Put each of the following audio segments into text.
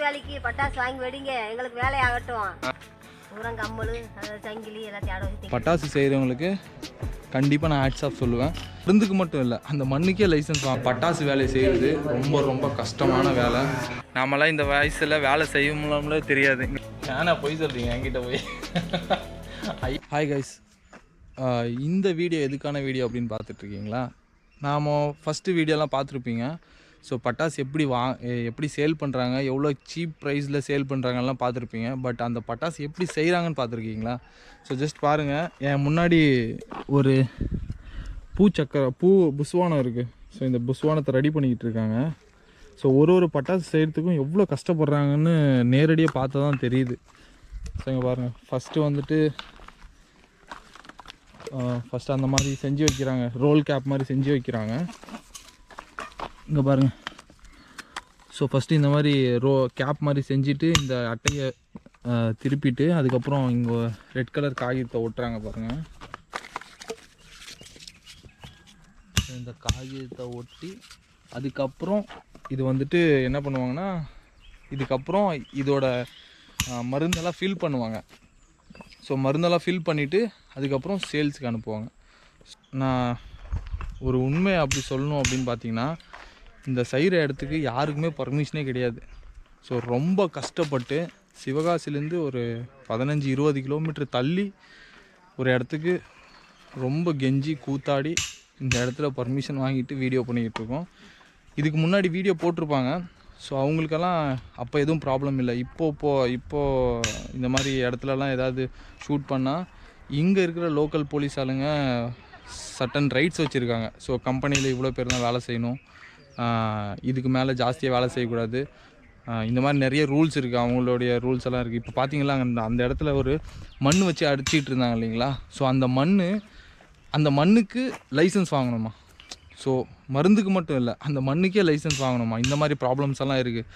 வேலைக்கு பட்டாசு வாங்கி வெடிங்க, எங்களுக்கு வேலையாகட்டும். பூரம் கம்மல் சங்கிலி எல்லாத்தையும் பட்டாசு செய்கிறவங்களுக்கு கண்டிப்பாக நான் ஹேட்ஸ் ஆஃப் சொல்லுவேன். மருந்துக்கு மட்டும் இல்லை, அந்த மண்ணுக்கே லைசன்ஸ் பட்டாசு வேலை செய்கிறது ரொம்ப ரொம்ப கஷ்டமான வேலை. நாமெல்லாம் இந்த வயசில் வேலை செய்யணும்னே தெரியாது. ஏன்னா போய் சொல்கிறீங்க என்கிட்ட போய். ஹாய் கைஸ், இந்த வீடியோ எதுக்கான வீடியோ அப்படின்னு பார்த்துட்ருக்கீங்களா? நாம் ஃபஸ்ட்டு வீடியோலாம் பார்த்துருப்பீங்க. ஸோ பட்டாசு எப்படி சேல் பண்ணுறாங்க, எவ்வளோ சீப் ப்ரைஸில் சேல் பண்ணுறாங்கலாம் பார்த்துருப்பீங்க. பட் அந்த பட்டாசு எப்படி செய்கிறாங்கன்னு பார்த்துருக்கீங்களா? ஸோ ஜஸ்ட் பாருங்கள், என் முன்னாடி ஒரு பூ புஸ்வானம் இருக்குது. ஸோ இந்த புஸ்வானத்தை ரெடி பண்ணிக்கிட்டு இருக்காங்க. ஸோ ஒரு பட்டாசு செய்கிறதுக்கும் எவ்வளோ கஷ்டப்படுறாங்கன்னு நேரடியாக பார்த்தா தான் தெரியுது. ஸோ இங்கே பாருங்கள், ஃபஸ்ட்டு அந்த மாதிரி செஞ்சு வைக்கிறாங்க, ரோல் கேப் மாதிரி செஞ்சு வைக்கிறாங்க. இங்கே பாருங்கள். ஸோ ஃபஸ்ட்டு இந்த மாதிரி கேப் மாதிரி செஞ்சுட்டு இந்த அட்டையை திருப்பிட்டு அதுக்கப்புறம் இங்கே ரெட் கலர் காகிதத்தை ஒட்டுறாங்க பாருங்கள். இந்த காகிதத்தை ஒட்டி அதுக்கப்புறம் இது என்ன பண்ணுவாங்கன்னா, இதுக்கப்புறம் இதோட மருந்தெல்லாம் ஃபில் பண்ணுவாங்க. ஸோ மருந்தெல்லாம் ஃபில் பண்ணிவிட்டு அதுக்கப்புறம் சேல்ஸுக்கு அனுப்புவாங்க. நான் ஒரு உண்மை அப்படி சொல்லணும் அப்படின்னு பார்த்தீங்கன்னா, இந்த செய்கிற இடத்துக்கு யாருக்குமே பர்மிஷனே கிடையாது. ஸோ ரொம்ப கஷ்டப்பட்டு சிவகாசிலேருந்து ஒரு 15-20 கிலோமீட்டர் தள்ளி ஒரு இடத்துக்கு ரொம்ப கெஞ்சி கூத்தாடி இந்த இடத்துல பர்மிஷன் வாங்கிட்டு வீடியோ பண்ணிக்கிட்டு இருக்கோம். இதுக்கு முன்னாடி வீடியோ போட்டிருப்பாங்க. ஸோ அவங்களுக்கெல்லாம் அப்போ எதுவும் ப்ராப்ளம் இல்லை. இப்போது இந்த மாதிரி இடத்துலலாம் ஏதாவது ஷூட் பண்ணால் இங்கே இருக்கிற லோக்கல் போலீஸ் ஆளுங்க சட்டன் ரைட்ஸ் வச்சுருக்காங்க. ஸோ கம்பெனியில் இவ்வளோ பேர் தான் வேலை செய்யணும், இதுக்கு மேலே ஜாஸ்தியாக வேலை செய்யக்கூடாது, இந்த மாதிரி நிறைய ரூல்ஸ் இருக்குது, அவங்களுடைய ரூல்ஸ் எல்லாம் இருக்குது. இப்போ பார்த்தீங்களா, அந்த இடத்துல ஒரு மண் வச்சு அடிச்சிக்கிட்டு இருந்தாங்க இல்லைங்களா? ஸோ அந்த மண்ணுக்கு லைசன்ஸ் வாங்கணுமா? ஸோ மருந்துக்கு மட்டும் இல்லை, அந்த மண்ணுக்கே லைசன்ஸ் வாங்கணுமா? இந்த மாதிரி ப்ராப்ளம்ஸ் எல்லாம் இருக்குது.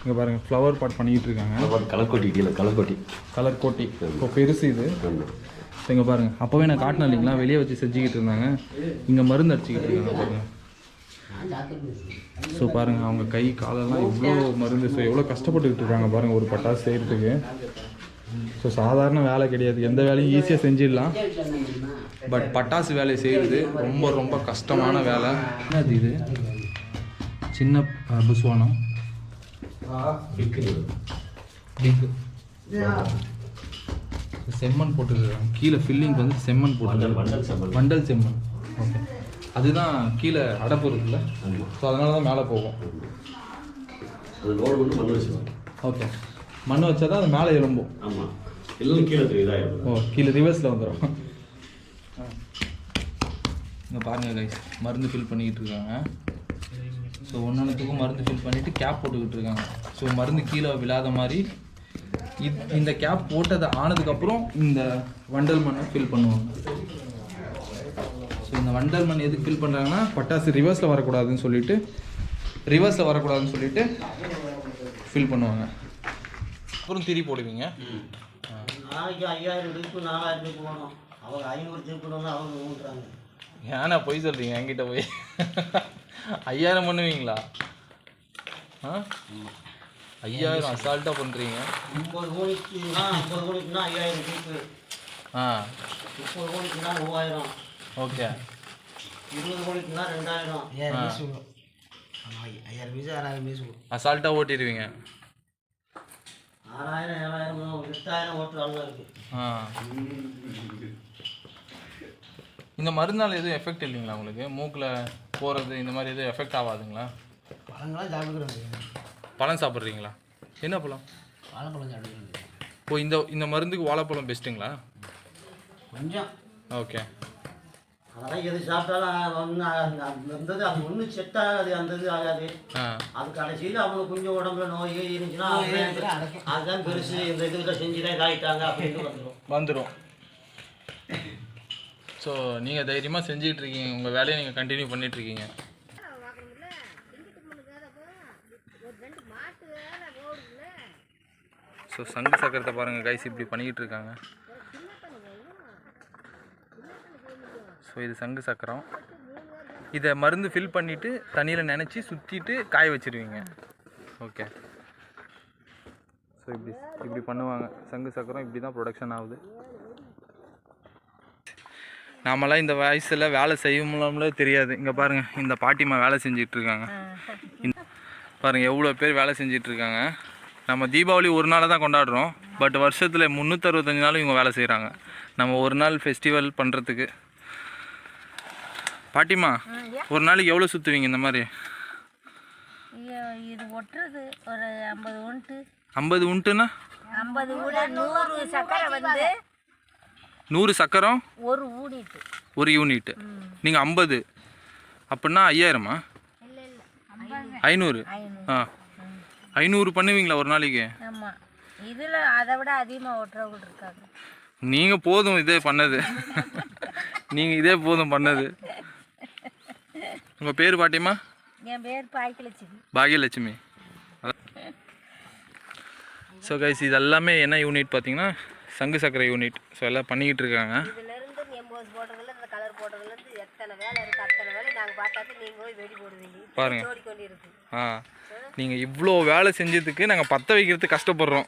இங்கே பாருங்கள், ஃப்ளவர் பாட் பண்ணிக்கிட்டு இருக்காங்க. கலர் கோட்டி இப்போ பெருசு இது. இங்கே பாருங்கள், அப்போவே நான் காட்டினேன் இல்லைங்களா, வெளியே வச்சு செஞ்சுக்கிட்டு இருந்தாங்க. இங்கே மருந்து அடிச்சுக்கிட்டு இருக்காங்க பாருங்கள். ஸோ பாருங்கள், அவங்க கை காலெல்லாம் இவ்வளோ மருந்து, ஸோ எவ்வளோ கஷ்டப்பட்டுக்கிட்டு இருக்காங்க பாருங்கள் ஒரு பட்டாசு செய்கிறதுக்கு. ஸோ சாதாரண வேலை கிடையாது, எந்த வேலையும் ஈஸியாக செஞ்சிடலாம். பட் பட்டாசு வேலை செய்கிறது ரொம்ப ரொம்ப கஷ்டமான வேலை. என்னது இது? சின்ன புஸ்வானம் செம்மண் போட்டுருக்காங்க. கீழே ஃபில்லிங் செம்மண் போட்டுருக்காங்க, வண்டல் செம்மண். ஓகே, அதுதான் கீழே அடப்பு இருக்குல்ல, ஸோ அதனால தான் மேலே போகும். ஓகே, மண் வச்சா தான் அது மேலே எழும்பும். ஆமாம், எல்லாம் கீழே கீழே ரிவர்ஸில் வந்துடும். இங்கே பாருங்கள் கைஸ், மருந்து ஃபில் பண்ணிக்கிட்டு இருக்காங்க. ஸோ ஒன்றுத்துக்கும் மருந்து ஃபில் பண்ணிவிட்டு கேப் போட்டுக்கிட்டு இருக்காங்க. ஸோ மருந்து கீழே விழாத மாதிரி இந்த கேப் போட்டது ஆனதுக்கப்புறம் இந்த வண்டல் மண்ணை ஃபில் பண்ணுவாங்க. ஸோ இந்த வண்டல் மண் எதுக்கு ஃபில் பண்ணுறாங்கன்னா, பட்டாசு ரிவர்ஸில் வரக்கூடாதுன்னு சொல்லிட்டு ஃபில் பண்ணுவாங்க. அப்புறம் திரி போடுவீங்க. நாளைக்கு 5000 டிப்பு 4000 டிப்பு போகணும். அவங்க 500 டிப்புன்னு அவங்க ஊட்டுறாங்க. ஏன்னா போய் சொல்கிறீங்க என்கிட்ட போய். 5000 பண்ணுவீங்களா? 5000 அசால்ட்டாக பண்ணுறீங்க. 30 கோடிக்குன்னா 5000 டிப்பு. 30 கோடிக்குன்னா 3000. ஓகே. 20 கோடிக்குன்னா 2000. 5000 பீஸ் 6000 பீஸ் அசால்ட்டாக ஓட்டிடுவீங்க. 6000 7000 8000 ஓட்டுற ஆளுங்க இருக்கு. இந்த மருந்தால் எதுவும் எஃபெக்ட் இல்லைங்களா உங்களுக்கு? மூக்கில் போகிறது இந்த மாதிரி எதுவும் எஃபெக்ட் ஆகாதுங்களா? பழங்களாம் சாப்பிடுறாங்க. பழம் சாப்பிட்றீங்களா? என்ன பழம்? வாழைப்பழம் சாப்பிடுறாங்க. ஓ, இந்த மருந்துக்கு வாழைப்பழம் பெஸ்ட்டுங்களா? கொஞ்சம். ஓகே. அதெல்லாம் எது சாப்பிட்டாலும் அது ஒன்றும் செட் ஆகாது, அந்த இது ஆகாது. அது கடைசியில் அவங்களுக்கு கொஞ்சம் உடம்புல நோய் இருந்துச்சுன்னா அதுதான் பெருசு, இந்த இதில் செஞ்சுதான் இதாகிட்டாங்க அப்படின்னு வந்துடும். ஸோ நீங்கள் தைரியமாக செஞ்சுக்கிட்டு இருக்கீங்க, உங்கள் வேலையை நீங்கள் கண்டினியூ பண்ணிகிட்ருக்கீங்க. ஸோ சங்கு சக்கரத்தை பாருங்கள் கைஸ், இப்படி பண்ணிக்கிட்டு இருக்காங்க. ஸோ இது சங்கு சக்கரம். இதை மருந்து ஃபில் பண்ணிவிட்டு தண்ணியில் நினச்சி சுற்றிட்டு காய வச்சுருவீங்க. ஓகே. இப்படி பண்ணுவாங்க. சங்கு சக்கரம் இப்படி தான் ப்ரொடக்ஷன் ஆகுது. நாமெல்லாம் இந்த வயசில் வேலை செய்யணும்லே தெரியாது. இங்கே பாருங்கள், இந்த பாட்டிமா வேலை செஞ்சிட்ருக்காங்க. பாருங்கள் எவ்வளோ பேர் வேலை செஞ்சிட்ருக்காங்க. நம்ம தீபாவளி ஒரு நாள் தான் கொண்டாடுறோம், பட் வருஷத்தில் 365 நாளும் இவங்க வேலை செய்கிறாங்க. நம்ம ஒரு நாள் ஃபெஸ்டிவல் பண்ணுறதுக்கு. பாட்டிமா, ஒரு நாளைக்கு எவ்வளோ சுற்றுவீங்க இந்த மாதிரி? இது ஒட்டுறது ஒரு 50 உண்டு. 50 உண்டுன்னா 50 100 சக்கரை வந்து 100 சக்கரம் ஒரு யூனிட். நீங்கள் 50 அப்படின்னா 5000மா? 500. 500 பண்ணுவீங்களா ஒரு நாளைக்கு? ஆமாம், இதில் அதை விட அதிகமாக ஓட்டுறவங்க இருக்காங்க. நீங்கள் போதும் இதே பண்ணது. நீங்கள் இதே போதும் பண்ணது. உங்கள் பேர் பாட்டிமா? என் பேர் பாக்கியலட்சுமி. பாகியலட்சுமி. ஸோ கைஸ், இது எல்லாமே என்ன யூனிட் பார்த்தீங்கன்னா சங்கு சக்கரை யூனிட். ஸோ எல்லாம் பண்ணிக்கிட்டு இருக்காங்க. இதுலேருந்து எம்போஸ் போடுறதுல இந்த கலர் போடுறதுலேருந்து எத்தனை வேலை இருக்குது, அத்தனை வேலை நாங்கள் பார்த்தாட்டு நீங்கள் போய் வெடி போடுவீங்க. பாருங்க, ஓடிக்கொண்டு இருக்கு. நீங்கள் இவ்வளோ வேலை செஞ்சதுக்கு நாங்கள் பற்ற வைக்கிறதுக்கு கஷ்டப்படுறோம்.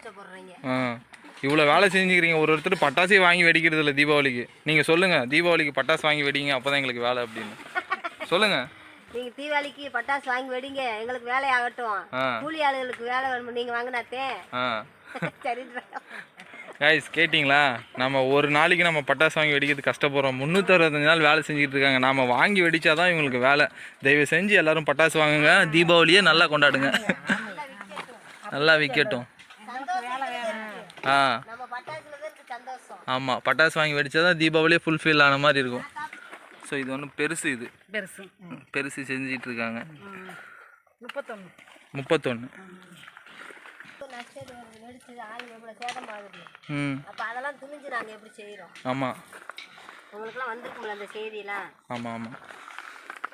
இவ்வளோ வேலை செஞ்சுக்கிறீங்க. ஒருத்தர் பட்டாசே வாங்கி வெடிக்கிறது இல்லை தீபாவளிக்கு. நீங்கள் சொல்லுங்கள், தீபாவளிக்கு பட்டாசு வாங்கி வெடிங்க, அப்போ தான் எங்களுக்கு வேலை அப்படின்னு சொல்லுங்கள். நீங்கள் தீபாவளிக்கு பட்டாசு வாங்கி வெடிங்க, எங்களுக்கு வேலை ஆகட்டும். கூலி ஆளுகளுக்கு வேலை வேணும், நீங்கள் வாங்கினாத்தே. சரி கைஸ், கேட்டிங்களா? நம்ம ஒரு நாளைக்கு நம்ம பட்டாசு வாங்கி வெடிக்கிறது கஷ்டப்படுறோம். 365 நாள் வேலை செஞ்சுட்டு இருக்காங்க. நாம் வாங்கி வெடித்தாதான் இவங்களுக்கு வேலை. தயவு செஞ்சு எல்லோரும் பட்டாசு வாங்குங்க, தீபாவளியே நல்லா கொண்டாடுங்க, நல்லா விற்கட்டும். ஆமாம், பட்டாசு வாங்கி வெடித்தா தான் தீபாவளியே ஃபுல்ஃபில் ஆன மாதிரி இருக்கும். ஸோ இது ஒன்று பெருசு. இது பெருசு செஞ்சிட்ருக்காங்க. 31. ஆமாம், உங்களுக்குலாம் வந்திருக்கும்ல அந்த செய்தியெல்லாம். ஆமாம் ஆமாம்.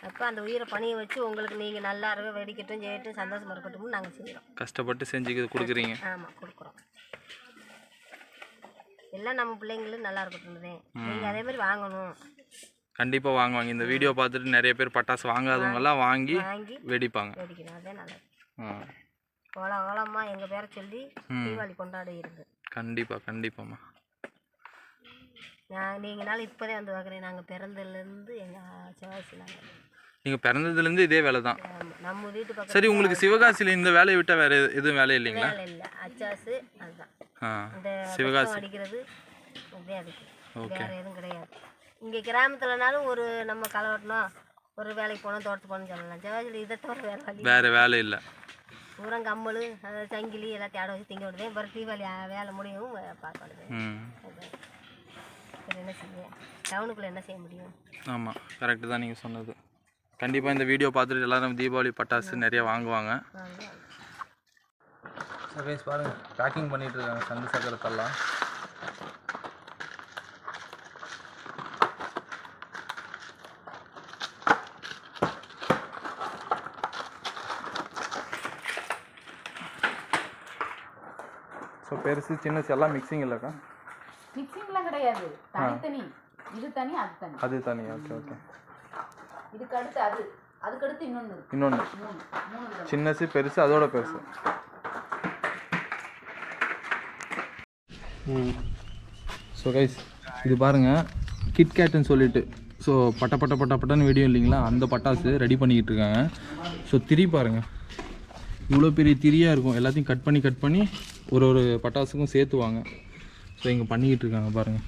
அப்போ அந்த உயிரை பணியை வச்சு உங்களுக்கு நீங்கள் நல்லா இருக்க வெடிக்கட்டும், செய்யட்டும், சந்தோஷமாக இருக்கட்டும்னு நாங்கள் செய்கிறோம். கஷ்டப்பட்டு செஞ்சு கொடுக்குறீங்க. ஆமாம், கொடுக்குறோம். எல்லாம் நம்ம பிள்ளைங்களும் நல்லா இருக்கட்டும். நீங்கள் அதே மாதிரி வாங்கணும். கண்டிப்பாக வாங்குவாங்க. இந்த வீடியோ பார்த்துட்டு நிறைய பேர் பட்டாசு வாங்காதவங்கெல்லாம் வாங்கி வெடிப்பாங்க. வெடிக்கணும், அதே நல்லது. ஓலமாக எங்கள் பேரை சொல்லி தீபாவளி கொண்டாடி இருக்கு. கண்டிப்பாக கண்டிப்பாம்மா. நீங்களால இப்போதே வந்து பார்க்குறேன். நாங்கள் பிறந்ததுலேருந்து எங்கள் சிவகாசி. நீங்கள் பிறந்ததுலேருந்து இதே வேலை தான் நம்ம வீட்டு பக்கம். சரி, உங்களுக்கு சிவகாசியில் இந்த வேலையை விட்டால் வேறு எதுவும் வேலை இல்லைங்களா? வேலை இல்லை, அச்சாசு அதுதான். இந்த சிவகாசி அடிக்கிறது அப்படியே அதுக்கு ஓகே, வேறு எதுவும் கிடையாது. இங்கே கிராமத்துலனாலும் ஒரு நம்ம களை வெட்டணும், ஒரு வேலைக்கு போகணும், தோட்டத்து போகணும்னு சொல்லலாம். சிவகாசியில் இதை தவிர வேறு வேலை இல்லை. பூரம் கம்மல், அதாவது சங்கிலி எல்லாத்தையும் ஆட வச்சு திங்க விடுதேன். அப்புறம் தீபாவளி வேலை முடியும் பார்க்க விடுவேன். என்ன செய்ய, டவுனுக்குள்ளே என்ன செய்ய முடியும்? ஆமாம், கரெக்டு தான் நீங்கள் சொன்னது. கண்டிப்பாக இந்த வீடியோ பார்த்துட்டு எல்லோரும் தீபாவளி பட்டாசு நிறையா வாங்குவாங்க. கைஸ் பாருங்கள், பேக்கிங் பண்ணிகிட்டு இருக்காங்க சங்கு சக்கரத்தெல்லாம். ஸோ பெருசு சின்னசு எல்லாம் மிக்சிங் இல்லைக்கா? மிக்சிங்லாம் கிடையாது, தனித்தனி. இது தனி, அது தனி. அது தனி, ஓகே ஓகே. இதுக்கு அடுத்து அது, அதுக்கு அடுத்து இன்னொன்று. மூணு சின்னசு பெருசு, அதோட பெருசு. ஸோ கைஸ், இது பாருங்கள், கிட்கேட்டுன்னு சொல்லிட்டு. ஸோ பட்டன்னு வெடியும் இல்லைங்களா, அந்த பட்டாசு ரெடி பண்ணிக்கிட்டு இருக்காங்க. ஸோ திரி பாருங்கள், இவ்வளோ பெரிய திரியாக இருக்கும். எல்லாத்தையும் கட் பண்ணி ஒரு பட்டாசுக்கும் சேர்த்துவாங்க. ஸோ இங்கே பண்ணிக்கிட்டு இருக்காங்க பாருங்கள்.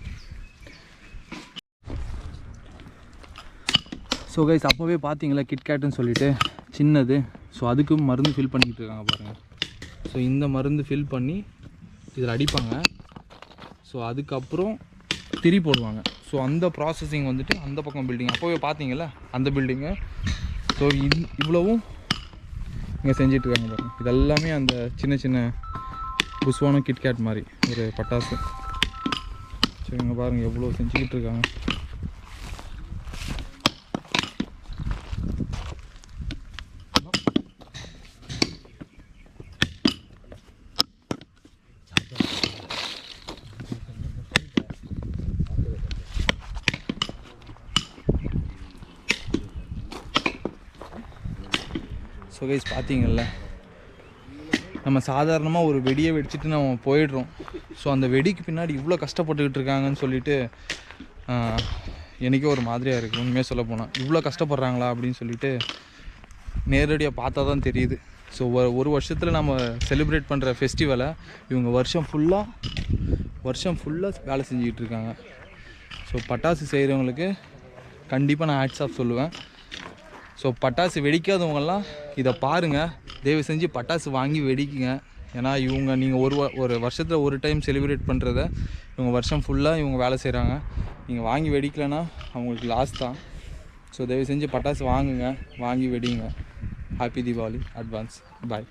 ஸோ கைஸ், அப்போவே பார்த்தீங்களா கிட்கேட்டுன்னு சொல்லிட்டு சின்னது. ஸோ அதுக்கும் மருந்து ஃபில் பண்ணிக்கிட்டு இருக்காங்க பாருங்கள். ஸோ இந்த மருந்து ஃபில் பண்ணி இதில் அடிப்பாங்க. ஸோ அதுக்கப்புறம் திரி போடுவாங்க. ஸோ அந்த ப்ராசஸிங் வந்துட்டு அந்த பக்கம் பில்டிங் அப்போவே பார்த்தீங்களா அந்த பில்டிங்கு. ஸோ இவ்வளவும் இங்கே செஞ்சிட்ருக்காங்க பாருங்கள். இதெல்லாமே அந்த சின்ன சின்ன புஷ்வான கிட்கேட் மாதிரி ஒரு பட்டாசு. ஸோ இங்கே பாருங்கள் எவ்வளோ செஞ்சுக்கிட்டு இருக்காங்க. ஸோ கைஸ் பார்த்தீங்கள்ல, நம்ம சாதாரணமாக ஒரு வெடியை வெடிச்சிட்டு நம்ம போயிடுறோம். ஸோ அந்த வெடிக்கு பின்னாடி இவ்வளோ கஷ்டப்பட்டுக்கிட்டு இருக்காங்கன்னு சொல்லிட்டு எனக்கே ஒரு மாதிரியாக இருக்குது. உண்மையாக சொல்ல போனால் இவ்வளோ கஷ்டப்படுறாங்களா அப்படின்னு சொல்லிட்டு நேரடியாக பார்த்தா தான் தெரியுது. ஸோ ஒரு வருஷத்தில் நம்ம செலிப்ரேட் பண்ணுற ஃபெஸ்டிவலை இவங்க வருஷம் ஃபுல்லாக வேலை செஞ்சுக்கிட்டு இருக்காங்க. ஸோ பட்டாசு செய்கிறவங்களுக்கு கண்டிப்பாக நான் ஹேட்ஸ் ஆஃப் சொல்லுவேன். ஸோ பட்டாசு வெடிக்காதவங்கெல்லாம் இதை பாருங்கள், தயவு செஞ்சு பட்டாசு வாங்கி வெடிக்குங்க. ஏன்னா நீங்கள் ஒரு வருஷத்தில் ஒரு டைம் செலிப்ரேட் பண்ணுறத இவங்க வருஷம் ஃபுல்லாக இவங்க வேலை செய்கிறாங்க. நீங்கள் வாங்கி வெடிக்கலைன்னா அவங்களுக்கு லாஸ் தான். ஸோ தயவு செஞ்சு பட்டாசு வாங்குங்க, வாங்கி வெடிங்க. Happy Deepavali advance. பாய்.